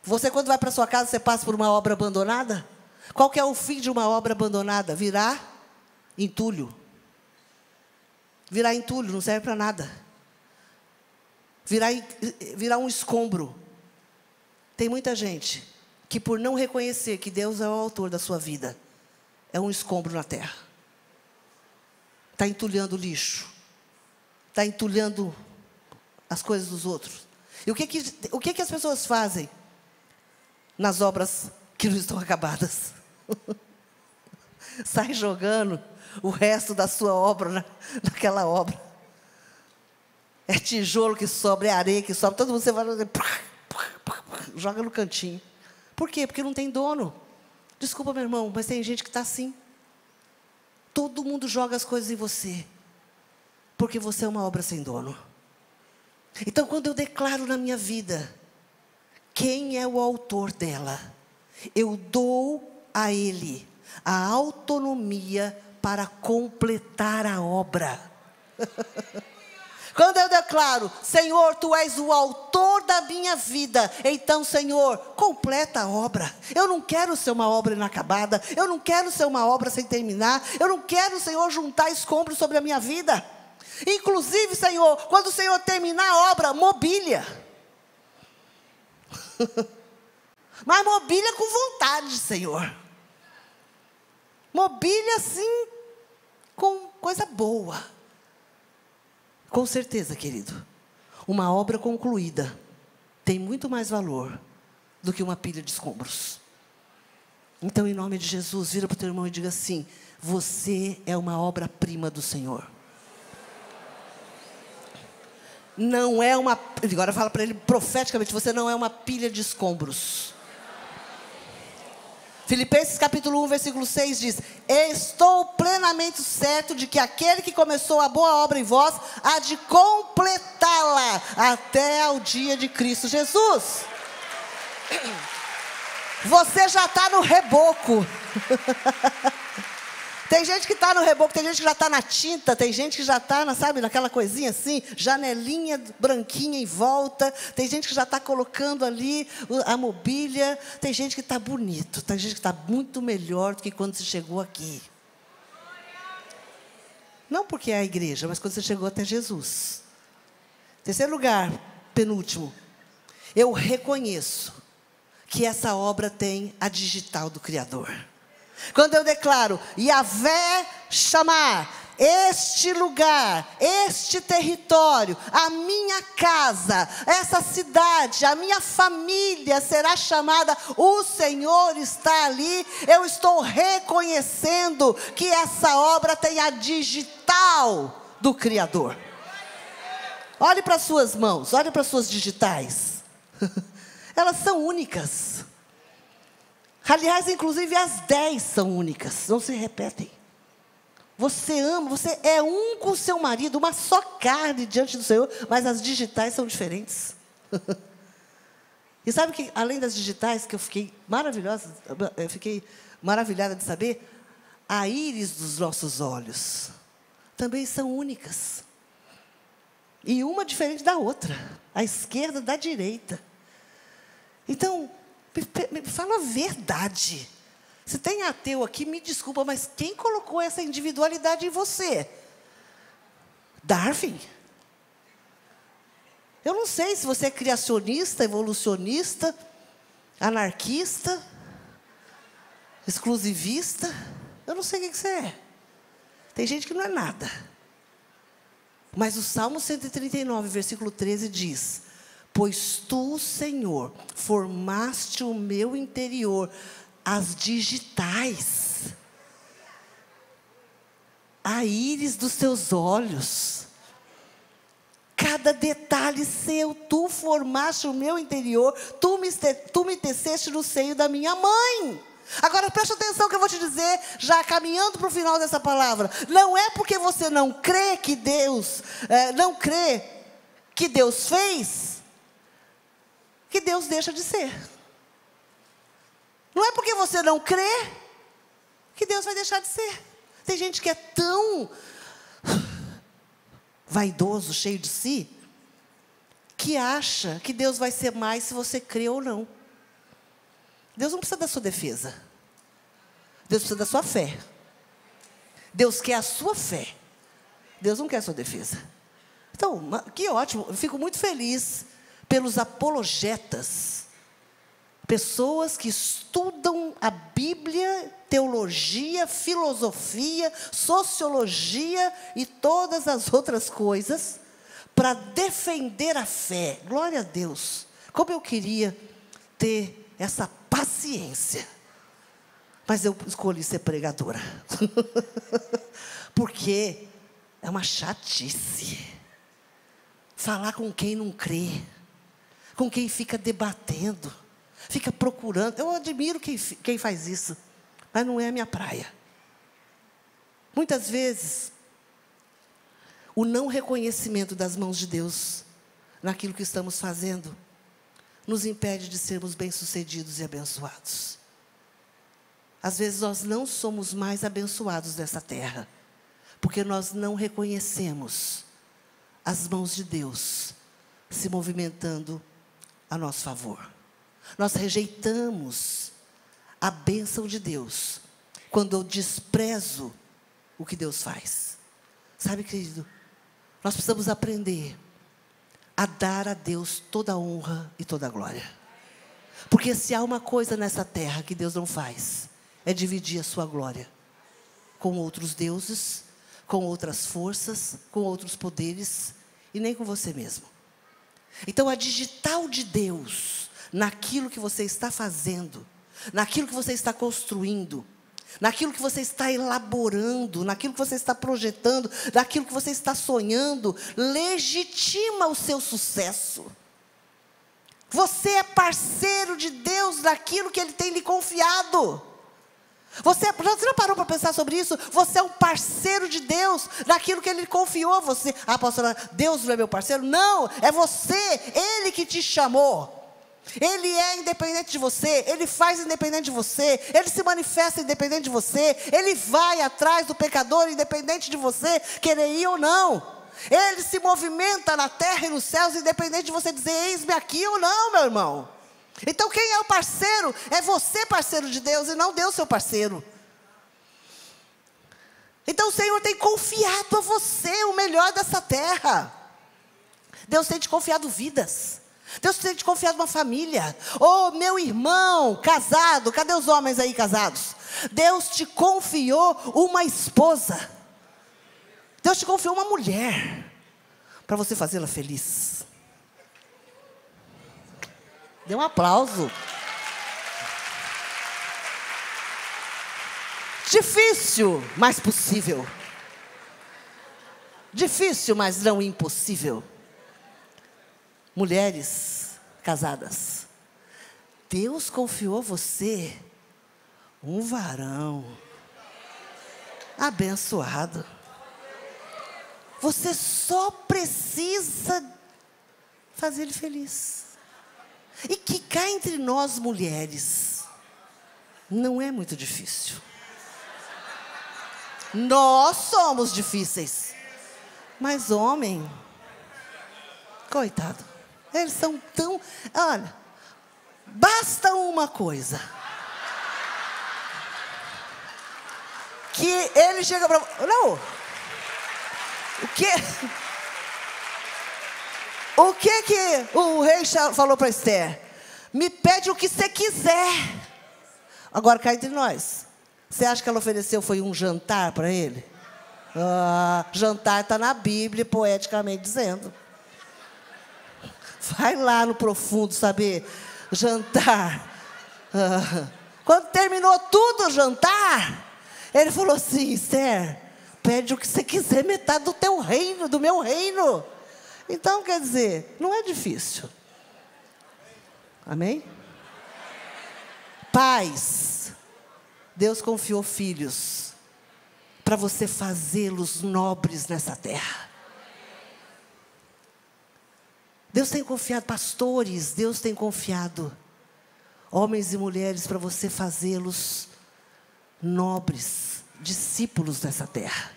B: Você, quando vai para sua casa, você passa por uma obra abandonada? Qual que é o fim de uma obra abandonada? Virar entulho. Virar entulho não serve para nada. Virar um escombro. Tem muita gente que, por não reconhecer que Deus é o autor da sua vida, é um escombro na terra. Está entulhando lixo. Está entulhando as coisas dos outros. E o que as pessoas fazem nas obras que não estão acabadas? Sai jogando o resto da sua obra naquela obra. É tijolo que sobra, é areia que sobra. Todo mundo você vai joga no cantinho. Por quê? Porque não tem dono. Desculpa, meu irmão, mas tem gente que está assim. Todo mundo joga as coisas em você, porque você é uma obra sem dono. Então, quando eu declaro na minha vida quem é o autor dela, eu dou a Ele a autonomia para completar a obra. Quando eu declaro, Senhor, Tu és o autor da minha vida, então, Senhor, completa a obra. Eu não quero ser uma obra inacabada, eu não quero ser uma obra sem terminar, eu não quero, Senhor, juntar escombros sobre a minha vida. Inclusive, Senhor, quando o Senhor terminar a obra, mobília. Mas mobília com vontade, Senhor. Mobília, assim, com coisa boa. Com certeza, querido. Uma obra concluída tem muito mais valor do que uma pilha de escombros. Então, em nome de Jesus, vira para o teu irmão e diga assim: você é uma obra-prima do Senhor. Não é uma... Agora fala para ele profeticamente: você não é uma pilha de escombros. Filipenses capítulo 1, versículo 6 diz: estou plenamente certo de que aquele que começou a boa obra em vós há de completá-la até ao dia de Cristo Jesus. Você já está no reboco. Tem gente que está no reboco, tem gente que já está na tinta, tem gente que já está, sabe, naquela coisinha assim, janelinha branquinha em volta, tem gente que já está colocando ali a mobília, tem gente que está bonito, tem gente que está muito melhor do que quando você chegou aqui. Não porque é a igreja, mas quando você chegou até Jesus. Terceiro lugar, penúltimo, eu reconheço que essa obra tem a digital do Criador. Quando eu declaro: Yahvé chamar, este lugar, este território, a minha casa, essa cidade, a minha família será chamada, o Senhor está ali. Eu estou reconhecendo que essa obra tem a digital do Criador. Olhe para as suas mãos, olhe para as suas digitais. Elas são únicas. Aliás, inclusive as 10 são únicas, não se repetem. Você ama, você é um com o seu marido, uma só carne diante do Senhor, mas as digitais são diferentes. E sabe que, além das digitais, que eu fiquei maravilhada de saber, a íris dos nossos olhos também são únicas. E uma diferente da outra, a esquerda da direita. Então, me fala a verdade. Se tem ateu aqui, me desculpa, mas quem colocou essa individualidade em você? Darwin? Eu não sei se você é criacionista, evolucionista, anarquista, exclusivista. Eu não sei o que você é. Tem gente que não é nada. Mas o Salmo 139, versículo 13 diz: pois tu, Senhor, formaste o meu interior, as digitais, a íris dos teus olhos, cada detalhe seu, tu formaste o meu interior, tu me teceste no seio da minha mãe. Agora preste atenção que eu vou te dizer, já caminhando para o final dessa palavra. Não é porque você não crê que Deus fez, que Deus deixa de ser. Não é porque você não crê que Deus vai deixar de ser. Tem gente que é tão vaidoso, cheio de si, que acha que Deus vai ser mais se você crê ou não. Deus não precisa da sua defesa. Deus precisa da sua fé. Deus quer a sua fé. Deus não quer a sua defesa. Então, que ótimo. Eu fico muito feliz pelos apologetas. Pessoas que estudam a Bíblia, teologia, filosofia, sociologia e todas as outras coisas para defender a fé. Glória a Deus. Como eu queria ter essa paciência. Mas eu escolhi ser pregadora. Porque é uma chatice falar com quem não crê, com quem fica debatendo, fica procurando. Eu admiro quem faz isso, mas não é a minha praia. Muitas vezes, o não reconhecimento das mãos de Deus naquilo que estamos fazendo nos impede de sermos bem-sucedidos e abençoados. Às vezes nós não somos mais abençoados dessa terra, porque nós não reconhecemos as mãos de Deus se movimentando a nosso favor. Nós rejeitamos a bênção de Deus quando eu desprezo o que Deus faz. Sabe, querido, nós precisamos aprender a dar a Deus toda a honra e toda a glória. Porque se há uma coisa nessa terra que Deus não faz, é dividir a sua glória com outros deuses, com outras forças, com outros poderes, e nem com você mesmo. Então, a digital de Deus, naquilo que você está fazendo, naquilo que você está construindo, naquilo que você está elaborando, naquilo que você está projetando, naquilo que você está sonhando, legitima o seu sucesso. Você é parceiro de Deus naquilo que Ele tem lhe confiado. Você não parou para pensar sobre isso? Você é um parceiro de Deus naquilo que Ele confiou a você. Ah, pastora, Deus não é meu parceiro? Não, é você, Ele que te chamou. Ele é independente de você, Ele faz independente de você, Ele se manifesta independente de você, Ele vai atrás do pecador independente de você querer ir ou não. Ele se movimenta na terra e nos céus independente de você dizer, eis-me aqui ou não, meu irmão. Então quem é o parceiro? É você, parceiro de Deus, e não Deus seu parceiro. Então o Senhor tem confiado a você o melhor dessa terra. Deus tem te confiado vidas. Deus tem te confiado uma família. Oh, meu irmão casado, cadê os homens aí casados? Deus te confiou uma esposa. Deus te confiou uma mulher para você fazê-la feliz. Dê um aplauso. Difícil, mas possível. Difícil, mas não impossível. Mulheres casadas, Deus confiou a você um varão abençoado. Você só precisa fazer ele feliz. E que cá entre nós mulheres, não é muito difícil. Nós somos difíceis. Mas homem, coitado, eles são tão... Olha, basta uma coisa. Que ele chega para... Não. O que o rei falou para Esther? Me pede o que você quiser. Agora cá entre nós. Você acha que ela ofereceu foi um jantar para ele? Jantar está na Bíblia, poeticamente dizendo. Vai lá no profundo saber. Jantar. Quando terminou tudo o jantar, ele falou assim, Esther, pede o que você quiser, metade do teu reino, do meu reino. Então, quer dizer, não é difícil. Amém? Pais, Deus confiou filhos para você fazê-los nobres nessa terra. Deus tem confiado pastores, Deus tem confiado homens e mulheres para você fazê-los nobres, discípulos dessa terra.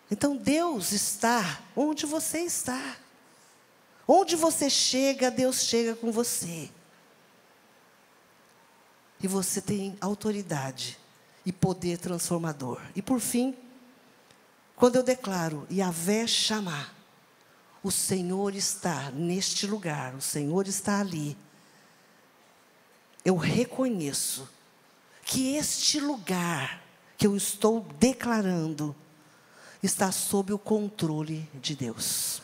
B: Então Deus está onde você está. Onde você chega, Deus chega com você. E você tem autoridade e poder transformador. E por fim, quando eu declaro Yahvé Shammah, o Senhor está neste lugar, o Senhor está ali. Eu reconheço que este lugar que eu estou declarando está sob o controle de Deus.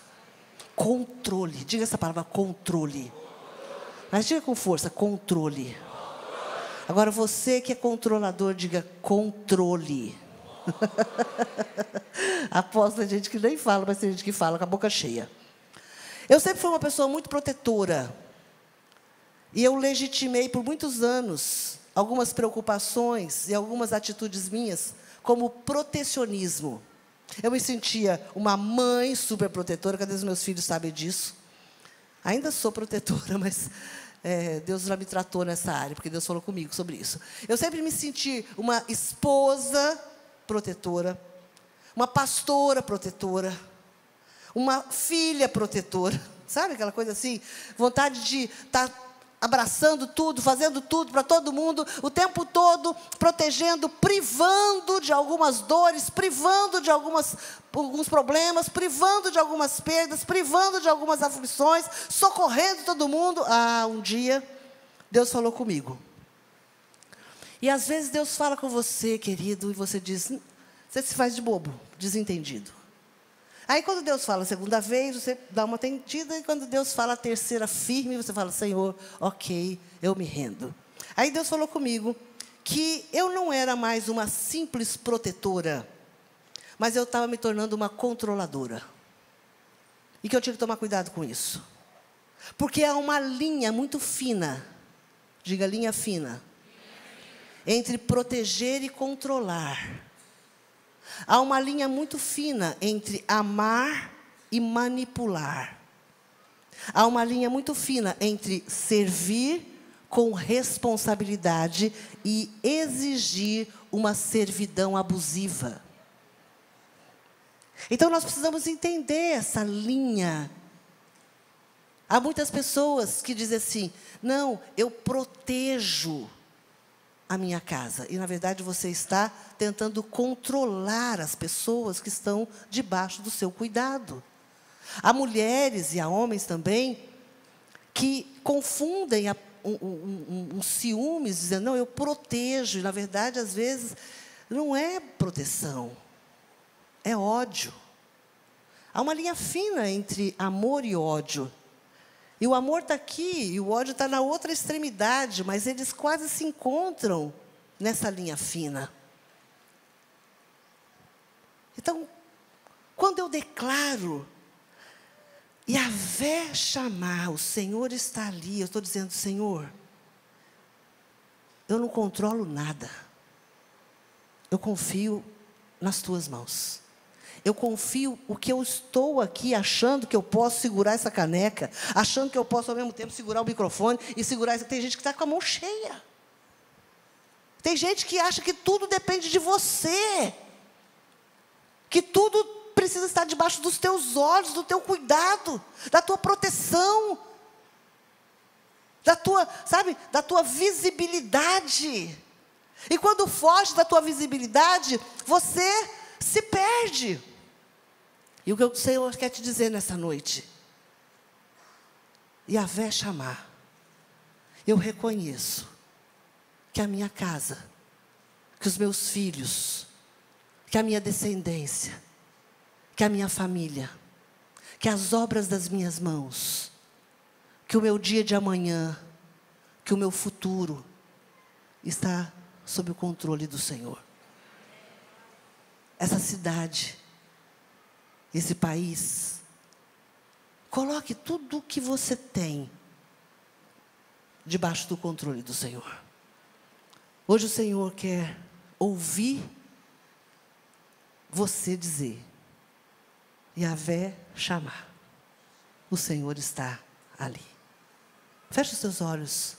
B: Controle, diga essa palavra, controle. Mas diga com força, controle. Agora você que é controlador, diga controle. Aposto tem gente que nem fala, mas tem gente que fala com a boca cheia. Eu sempre fui uma pessoa muito protetora. E eu legitimei por muitos anos algumas preocupações e algumas atitudes minhas como protecionismo. Eu me sentia uma mãe super protetora, cadê os meus filhos sabem disso? Ainda sou protetora, mas Deus já me tratou nessa área, porque Deus falou comigo sobre isso. Eu sempre me senti uma esposa protetora, uma pastora protetora, uma filha protetora. Sabe aquela coisa assim? Vontade de estar abraçando tudo, fazendo tudo para todo mundo, o tempo todo, protegendo, privando de algumas dores, privando de alguns problemas, privando de algumas perdas, privando de algumas aflições, socorrendo todo mundo. Um dia, Deus falou comigo. E às vezes Deus fala com você, querido, e você diz, você se faz de bobo, desentendido. Aí quando Deus fala a segunda vez, você dá uma tentida, e quando Deus fala a terceira firme, você fala, Senhor, ok, eu me rendo. Aí Deus falou comigo que eu não era mais uma simples protetora, mas eu estava me tornando uma controladora. E que eu tinha que tomar cuidado com isso. Porque há uma linha muito fina, diga linha fina, entre proteger e controlar. Há uma linha muito fina entre amar e manipular. Há uma linha muito fina entre servir com responsabilidade e exigir uma servidão abusiva. Então nós precisamos entender essa linha. Há muitas pessoas que dizem assim, não, eu protejo a minha casa. E, na verdade, você está tentando controlar as pessoas que estão debaixo do seu cuidado. Há mulheres e há homens também que confundem um ciúmes, dizendo, não, eu protejo. E, na verdade, às vezes, não é proteção, é ódio. Há uma linha fina entre amor e ódio. E o amor está aqui, e o ódio está na outra extremidade, mas eles quase se encontram nessa linha fina. Então, quando eu declaro, Yahvé chamar, o Senhor está ali, eu estou dizendo, Senhor, eu não controlo nada. Eu confio nas tuas mãos. Eu confio o que eu estou aqui achando que eu posso segurar essa caneca, achando que eu posso ao mesmo tempo segurar o microfone e segurar isso. Tem gente que está com a mão cheia. Tem gente que acha que tudo depende de você. Que tudo precisa estar debaixo dos teus olhos, do teu cuidado, da tua proteção, da tua, sabe, da tua visibilidade. E quando foge da tua visibilidade, você se perde. E o que o Senhor quer te dizer nessa noite? Yahvé chamar. Eu reconheço que a minha casa, que os meus filhos, que a minha descendência, que a minha família, que as obras das minhas mãos, que o meu dia de amanhã, que o meu futuro está sob o controle do Senhor. Essa cidade, esse país, coloque tudo o que você tem debaixo do controle do Senhor. Hoje o Senhor quer ouvir você dizer, Yahvé chamar, o Senhor está ali. Feche os seus olhos,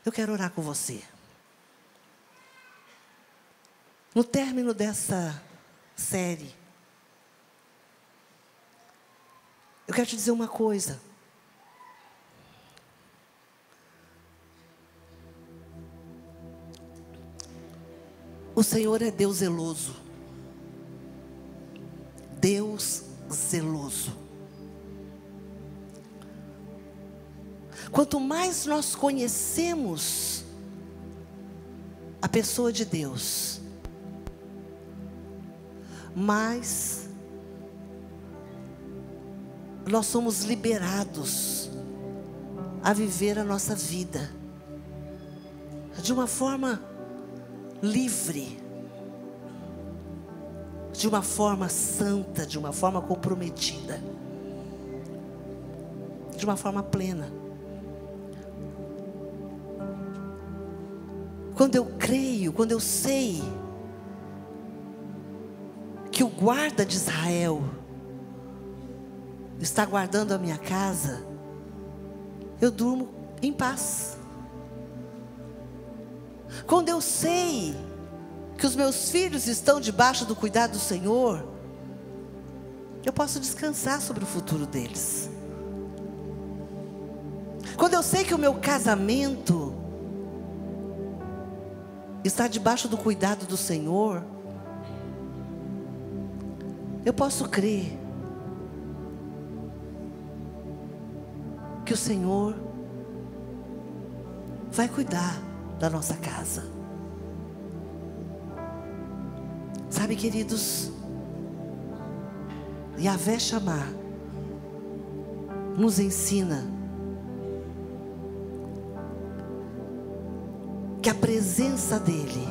B: eu quero orar com você. No término dessa série, eu quero te dizer uma coisa. O Senhor é Deus zeloso. Deus zeloso. Quanto mais nós conhecemos a pessoa de Deus, mais nós somos liberados a viver a nossa vida de uma forma livre, de uma forma santa, de uma forma comprometida, de uma forma plena. Quando eu creio, quando eu sei que o guarda de Israel está guardando a minha casa, eu durmo em paz. Quando eu sei que os meus filhos estão debaixo do cuidado do Senhor, eu posso descansar sobre o futuro deles. Quando eu sei que o meu casamento está debaixo do cuidado do Senhor, eu posso crer que o Senhor vai cuidar da nossa casa. Sabe, queridos, Yahvé Chamar nos ensina que a presença dele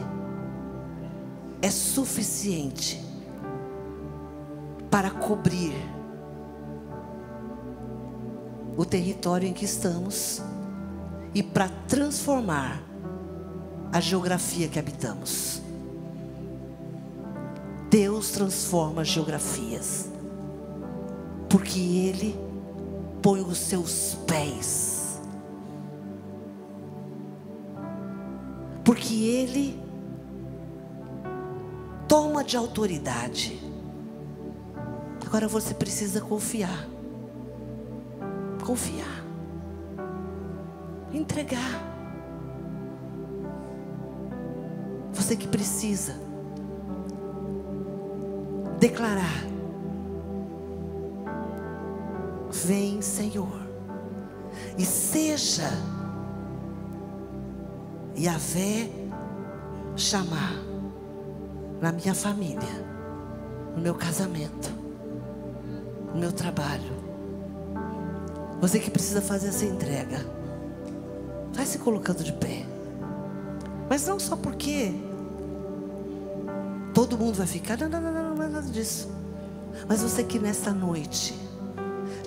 B: é suficiente para cobrir o território em que estamos e para transformar a geografia que habitamos. Deus transforma geografias, porque Ele põe os seus pés, porque Ele toma de autoridade. Agora você precisa confiar, entregar. Você que precisa declarar: vem, Senhor, e seja Yahvé Chamar na minha família, no meu casamento, no meu trabalho. Você que precisa fazer essa entrega, vai se colocando de pé. Mas não só porque todo mundo vai ficar, não é nada disso. Mas você que nessa noite,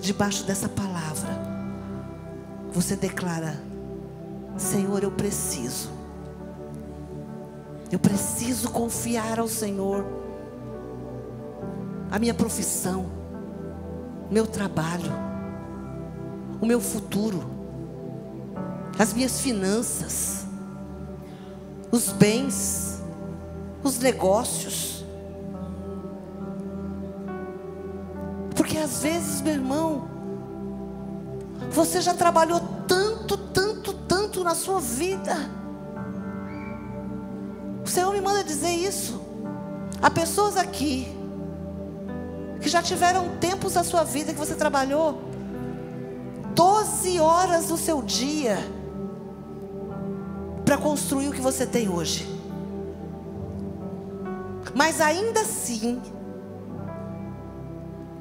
B: debaixo dessa palavra, você declara: Senhor, eu preciso confiar ao Senhor a minha profissão, meu trabalho, o meu futuro, as minhas finanças, os bens, os negócios. Porque às vezes, meu irmão, você já trabalhou tanto na sua vida. O Senhor me manda dizer isso. Há pessoas aqui que já tiveram tempos da sua vida que você trabalhou 12 horas do seu dia para construir o que você tem hoje. Mas ainda assim,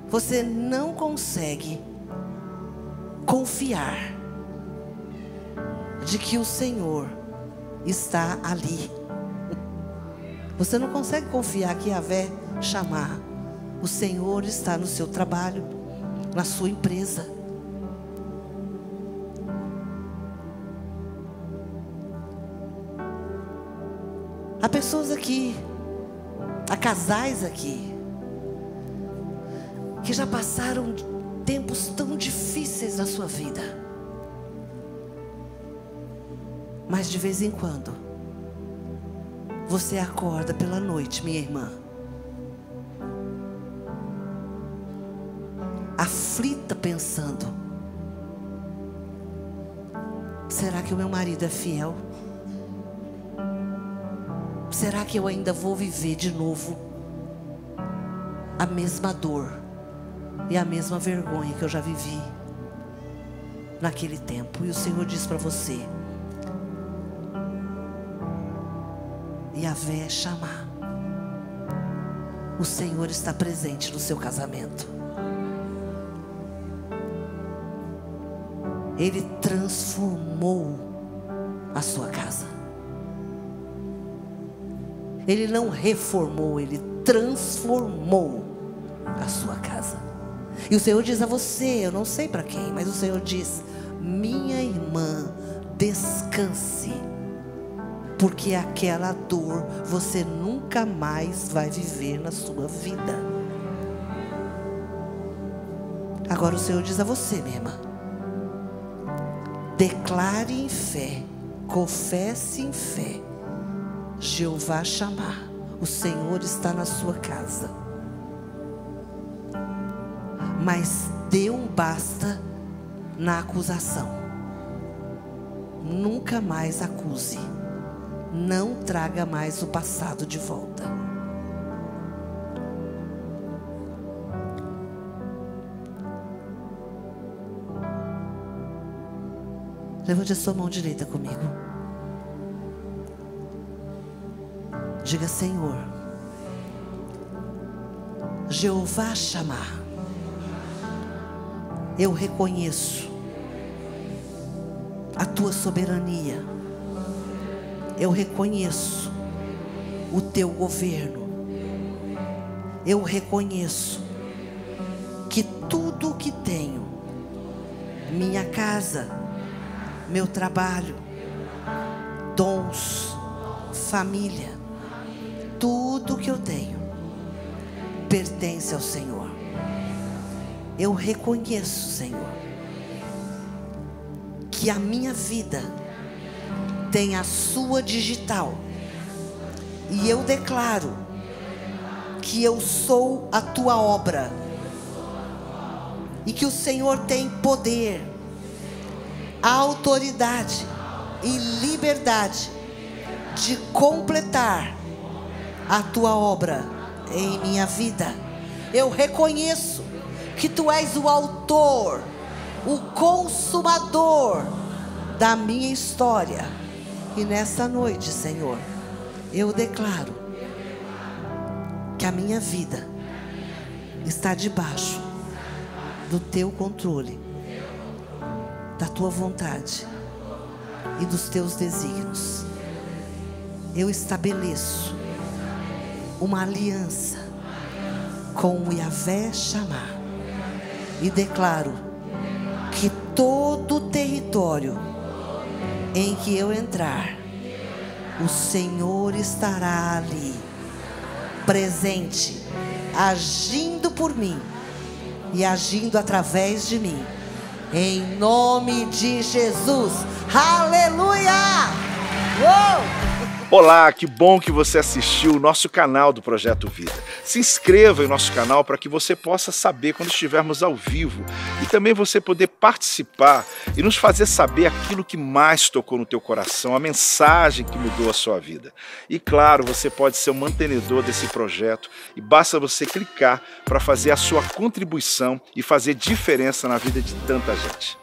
B: você não consegue confiar de que o Senhor está ali. Você não consegue confiar que Yahvé Chamar, o Senhor está no seu trabalho, na sua empresa. Há pessoas aqui, há casais aqui, que já passaram tempos tão difíceis na sua vida. Mas de vez em quando, você acorda pela noite, minha irmã, aflita, pensando: será que o meu marido é fiel? Será que eu ainda vou viver de novo a mesma dor e a mesma vergonha que eu já vivi naquele tempo? E o Senhor diz para você: Yahvé Chamar, o Senhor está presente no seu casamento. Ele transformou a sua casa. Ele não reformou, Ele transformou a sua casa. E o Senhor diz a você, eu não sei para quem, mas o Senhor diz: minha irmã, descanse, porque aquela dor você nunca mais vai viver na sua vida. Agora o Senhor diz a você, minha irmã, declare em fé, confesse em fé: Jeová Chamar, o Senhor está na sua casa. Mas dê um basta na acusação. Nunca mais acuse. Não traga mais o passado de volta. Levante a sua mão direita comigo. Diga: Senhor, Jeová Chamar, eu reconheço a tua soberania. Eu reconheço o teu governo. Eu reconheço que tudo o que tenho, minha casa, meu trabalho, dons, família, tudo que eu tenho pertence ao Senhor. Eu reconheço, Senhor, que a minha vida tem a sua digital. E eu declaro que eu sou a tua obra. E que o Senhor tem poder, autoridade e liberdade de completar a tua obra em minha vida. Eu reconheço que tu és o autor, o consumador da minha história. E nessa noite, Senhor, eu declaro que a minha vida está debaixo do teu controle, da tua vontade e dos teus desígnios. Eu estabeleço uma aliança com o Yahvé Shammah e declaro que todo o território em que eu entrar, o Senhor estará ali, presente, agindo por mim e agindo através de mim, em nome de Jesus. Aleluia! Uou!
A: Olá, que bom que você assistiu o nosso canal do Projeto Vida. Se inscreva em nosso canal para que você possa saber quando estivermos ao vivo e também você poder participar e nos fazer saber aquilo que mais tocou no teu coração, a mensagem que mudou a sua vida. E claro, você pode ser um mantenedor desse projeto e basta você clicar para fazer a sua contribuição e fazer diferença na vida de tanta gente.